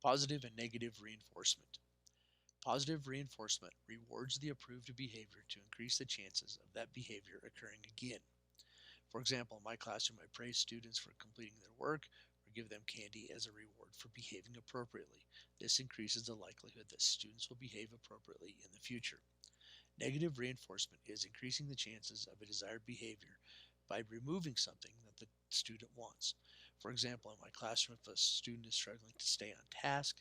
Positive and negative reinforcement. Positive reinforcement rewards the approved behavior to increase the chances of that behavior occurring again. For example, in my classroom, I praise students for completing their work or give them candy as a reward for behaving appropriately. This increases the likelihood that students will behave appropriately in the future. Negative reinforcement is increasing the chances of a desired behavior by removing something that the student wants. For example, in my classroom, if a student is struggling to stay on task,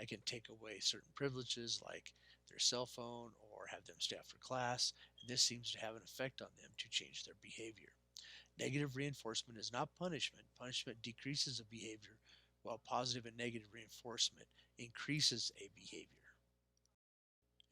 I can take away certain privileges like their cell phone or have them stay after class, and this seems to have an effect on them to change their behavior. Negative reinforcement is not punishment. Punishment decreases a behavior, while positive and negative reinforcement increases a behavior.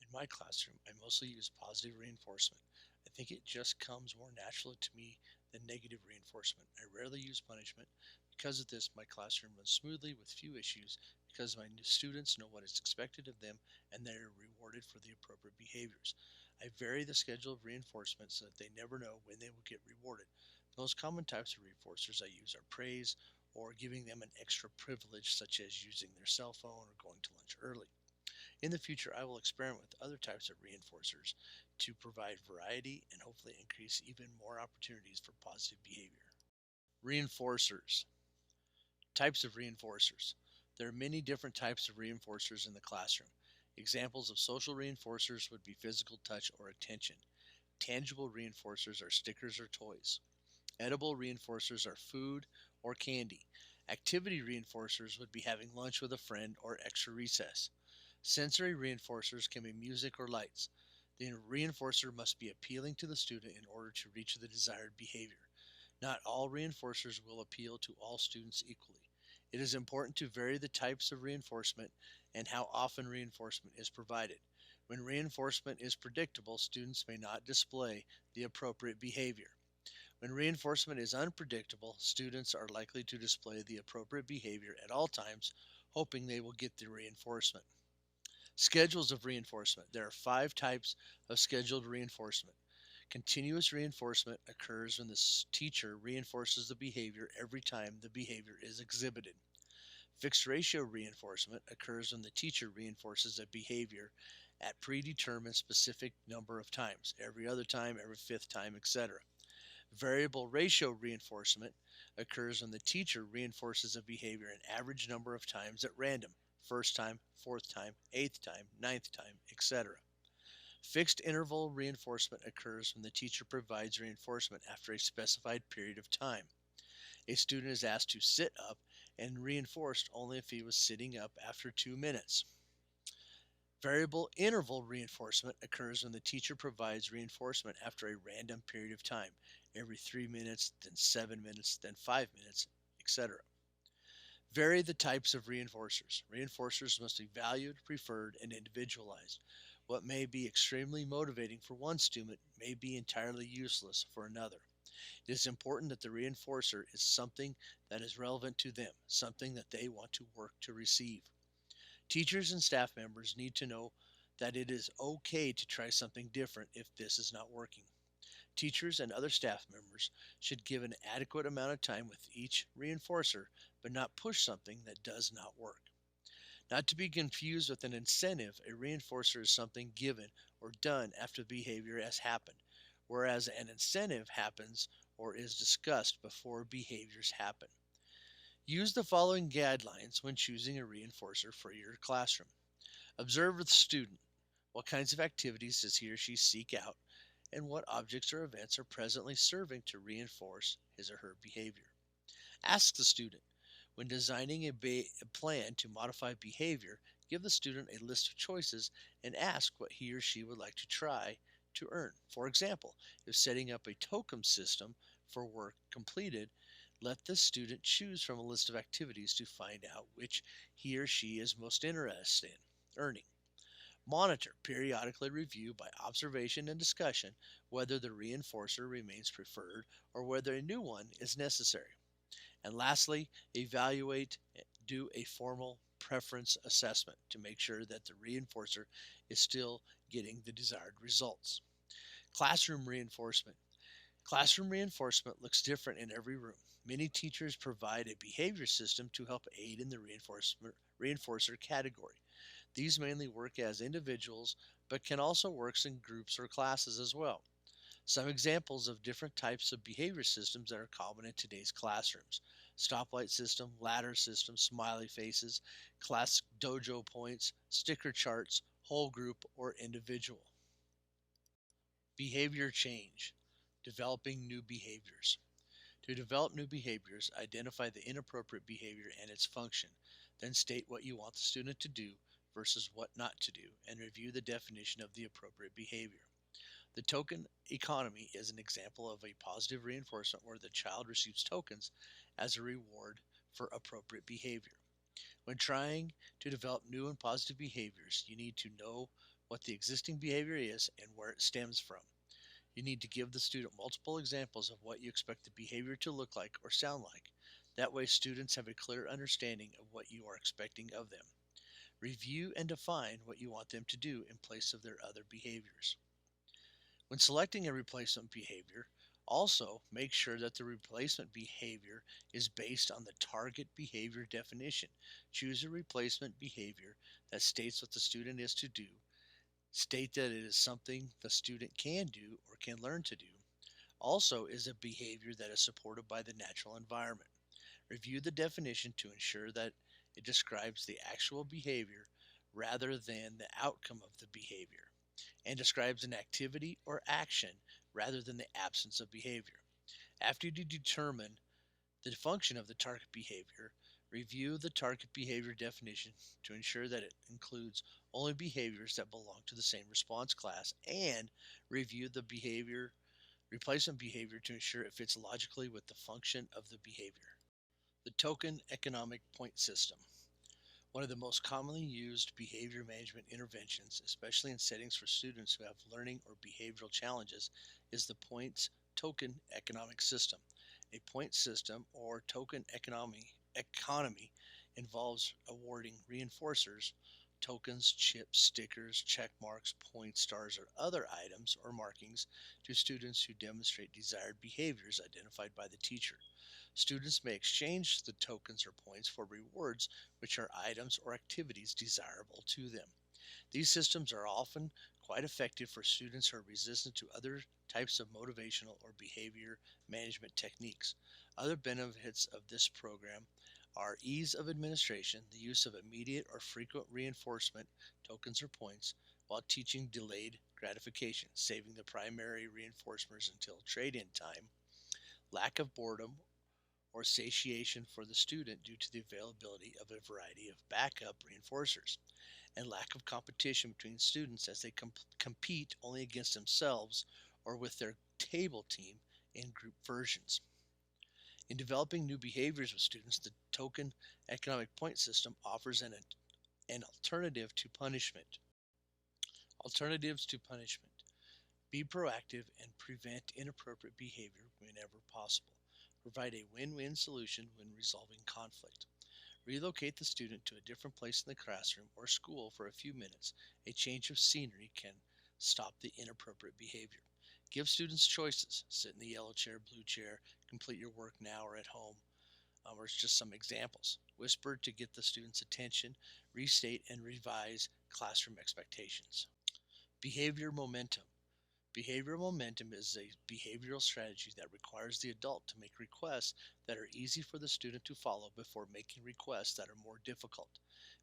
In my classroom, I mostly use positive reinforcement. I think it just comes more naturally to me than negative reinforcement. I rarely use punishment. Because of this, my classroom runs smoothly with few issues because my new students know what is expected of them and they are rewarded for the appropriate behaviors. I vary the schedule of reinforcement so that they never know when they will get rewarded. The most common types of reinforcers I use are praise or giving them an extra privilege, such as using their cell phone or going to lunch early. In the future, I will experiment with other types of reinforcers to provide variety and hopefully increase even more opportunities for positive behavior. Reinforcers. Types of reinforcers. There are many different types of reinforcers in the classroom. Examples of social reinforcers would be physical touch or attention. Tangible reinforcers are stickers or toys. Edible reinforcers are food or candy. Activity reinforcers would be having lunch with a friend or extra recess. Sensory reinforcers can be music or lights. The reinforcer must be appealing to the student in order to reach the desired behavior. Not all reinforcers will appeal to all students equally. It is important to vary the types of reinforcement and how often reinforcement is provided. When reinforcement is predictable, students may not display the appropriate behavior. When reinforcement is unpredictable, students are likely to display the appropriate behavior at all times, hoping they will get the reinforcement. Schedules of reinforcement. There are 5 types of scheduled reinforcement. Continuous reinforcement occurs when the teacher reinforces the behavior every time the behavior is exhibited. Fixed ratio reinforcement occurs when the teacher reinforces a behavior at predetermined specific number of times, every other time, every fifth time, etc. Variable ratio reinforcement occurs when the teacher reinforces a behavior an average number of times at random, first time, fourth time, eighth time, ninth time, etc. Fixed interval reinforcement occurs when the teacher provides reinforcement after a specified period of time. A student is asked to sit up and reinforced only if he was sitting up after 2 minutes. Variable interval reinforcement occurs when the teacher provides reinforcement after a random period of time, every 3 minutes, then 7 minutes, then 5 minutes, etc. Vary the types of reinforcers. Reinforcers must be valued, preferred, and individualized. What may be extremely motivating for one student may be entirely useless for another. It is important that the reinforcer is something that is relevant to them, something that they want to work to receive. Teachers and staff members need to know that it is okay to try something different if this is not working. Teachers and other staff members should give an adequate amount of time with each reinforcer, but not push something that does not work. Not to be confused with an incentive, a reinforcer is something given or done after the behavior has happened, whereas an incentive happens or is discussed before behaviors happen. Use the following guidelines when choosing a reinforcer for your classroom. Observe the student. What kinds of activities does he or she seek out, and what objects or events are presently serving to reinforce his or her behavior? Ask the student. When designing a plan to modify behavior, give the student a list of choices and ask what he or she would like to try to earn. For example, if setting up a token system for work completed, let the student choose from a list of activities to find out which he or she is most interested in earning. Monitor, periodically review by observation and discussion whether the reinforcer remains preferred or whether a new one is necessary. And lastly, evaluate, do a formal preference assessment to make sure that the reinforcer is still getting the desired results. Classroom reinforcement. Classroom reinforcement looks different in every room. Many teachers provide a behavior system to help aid in the reinforcer category. These mainly work as individuals, but can also work in groups or classes as well. Some examples of different types of behavior systems that are common in today's classrooms: stoplight system, ladder system, smiley faces, class dojo points, sticker charts, whole group, or individual. Behavior change, developing new behaviors. To develop new behaviors, identify the inappropriate behavior and its function, then state what you want the student to do versus what not to do, and review the definition of the appropriate behavior. The token economy is an example of a positive reinforcement where the child receives tokens as a reward for appropriate behavior. When trying to develop new and positive behaviors, you need to know what the existing behavior is and where it stems from. You need to give the student multiple examples of what you expect the behavior to look like or sound like. That way, students have a clear understanding of what you are expecting of them. Review and define what you want them to do in place of their other behaviors. When selecting a replacement behavior, also make sure that the replacement behavior is based on the target behavior definition. Choose a replacement behavior that states what the student is to do. State that it is something the student can do or can learn to do. Also, is a behavior that is supported by the natural environment. Review the definition to ensure that it describes the actual behavior rather than the outcome of the behavior, and describes an activity or action rather than the absence of behavior. After you determine the function of the target behavior, review the target behavior definition to ensure that it includes only behaviors that belong to the same response class, and review the replacement behavior to ensure it fits logically with the function of the behavior. The token economic point system. One of the most commonly used behavior management interventions, especially in settings for students who have learning or behavioral challenges, is the points token economic system. A point system or token economy involves awarding reinforcers, tokens, chips, stickers, check marks, points, stars, or other items or markings to students who demonstrate desired behaviors identified by the teacher. Students may exchange the tokens or points for rewards, which are items or activities desirable to them. These systems are often quite effective for students who are resistant to other types of motivational or behavior management techniques. Other benefits of this program are ease of administration, the use of immediate or frequent reinforcement, tokens or points, while teaching delayed gratification, saving the primary reinforcements until trade in time, lack of boredom or satiation for the student due to the availability of a variety of backup reinforcers, and lack of competition between students as they compete only against themselves or with their table team in group versions. In developing new behaviors with students, the token economic point system offers an alternative to punishment. Alternatives to punishment. Be proactive and prevent inappropriate behavior whenever possible. Provide a win-win solution when resolving conflict. Relocate the student to a different place in the classroom or school for a few minutes. A change of scenery can stop the inappropriate behavior. Give students choices. Sit in the yellow chair, blue chair, complete your work now or at home, or just some examples. Whisper to get the student's attention. Restate and revise classroom expectations. Behavior momentum. Behavioral momentum is a behavioral strategy that requires the adult to make requests that are easy for the student to follow before making requests that are more difficult.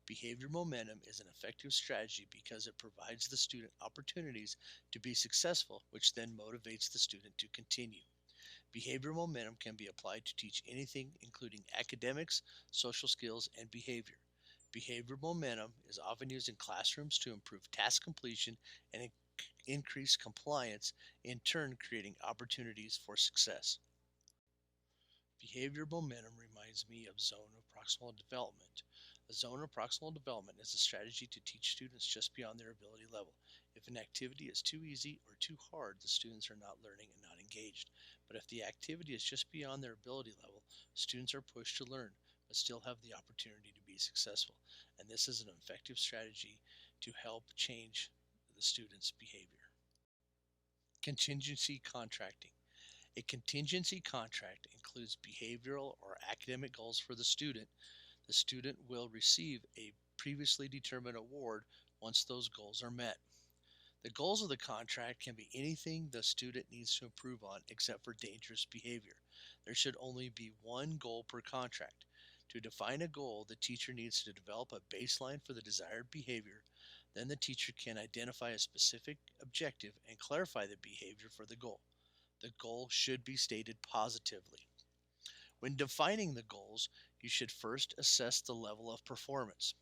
Behavior momentum is an effective strategy because it provides the student opportunities to be successful, which then motivates the student to continue. Behavior momentum can be applied to teach anything, including academics, social skills, and behavior. Behavior momentum is often used in classrooms to improve task completion and increase compliance, in turn creating opportunities for success. Behavior momentum reminds me of zone of proximal development. A zone of proximal development is a strategy to teach students just beyond their ability level. If an activity is too easy or too hard, the students are not learning and not engaged. But if the activity is just beyond their ability level, students are pushed to learn but still have the opportunity to be successful. And this is an effective strategy to help change the student's behavior. Contingency contracting. A contingency contract includes behavioral or academic goals for the student. The student will receive a previously determined award once those goals are met. The goals of the contract can be anything the student needs to improve on except for dangerous behavior. There should only be one goal per contract. To define a goal, the teacher needs to develop a baseline for the desired behavior. Then the teacher can identify a specific objective and clarify the behavior for the goal. The goal should be stated positively. When defining the goals, you should first assess the level of performance.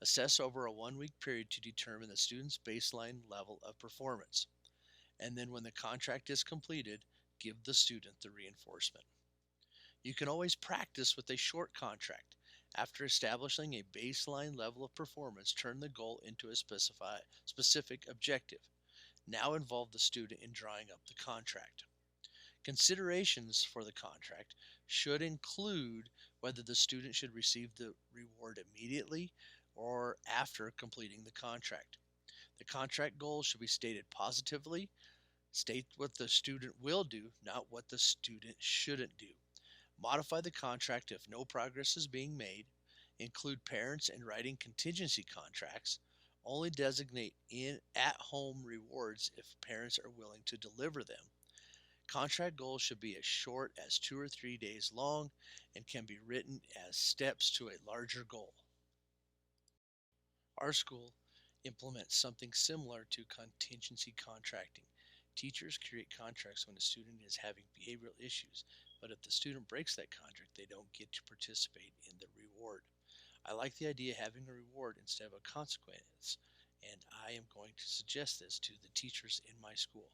Assess over a 1 week period to determine the student's baseline level of performance. And then when the contract is completed, give the student the reinforcement. You can always practice with a short contract. After establishing a baseline level of performance, turn the goal into a specific objective. Now involve the student in drawing up the contract. Considerations for the contract should include whether the student should receive the reward immediately or after completing the contract. The contract goals should be stated positively. State what the student will do, not what the student shouldn't do. Modify the contract if no progress is being made. Include parents in writing contingency contracts. Only designate in at-home rewards if parents are willing to deliver them. Contract goals should be as short as 2 or 3 days long and can be written as steps to a larger goal. Our school implements something similar to contingency contracting. Teachers create contracts when a student is having behavioral issues, but if the student breaks that contract, they don't get to participate in the reward. I like the idea of having a reward instead of a consequence, and I am going to suggest this to the teachers in my school.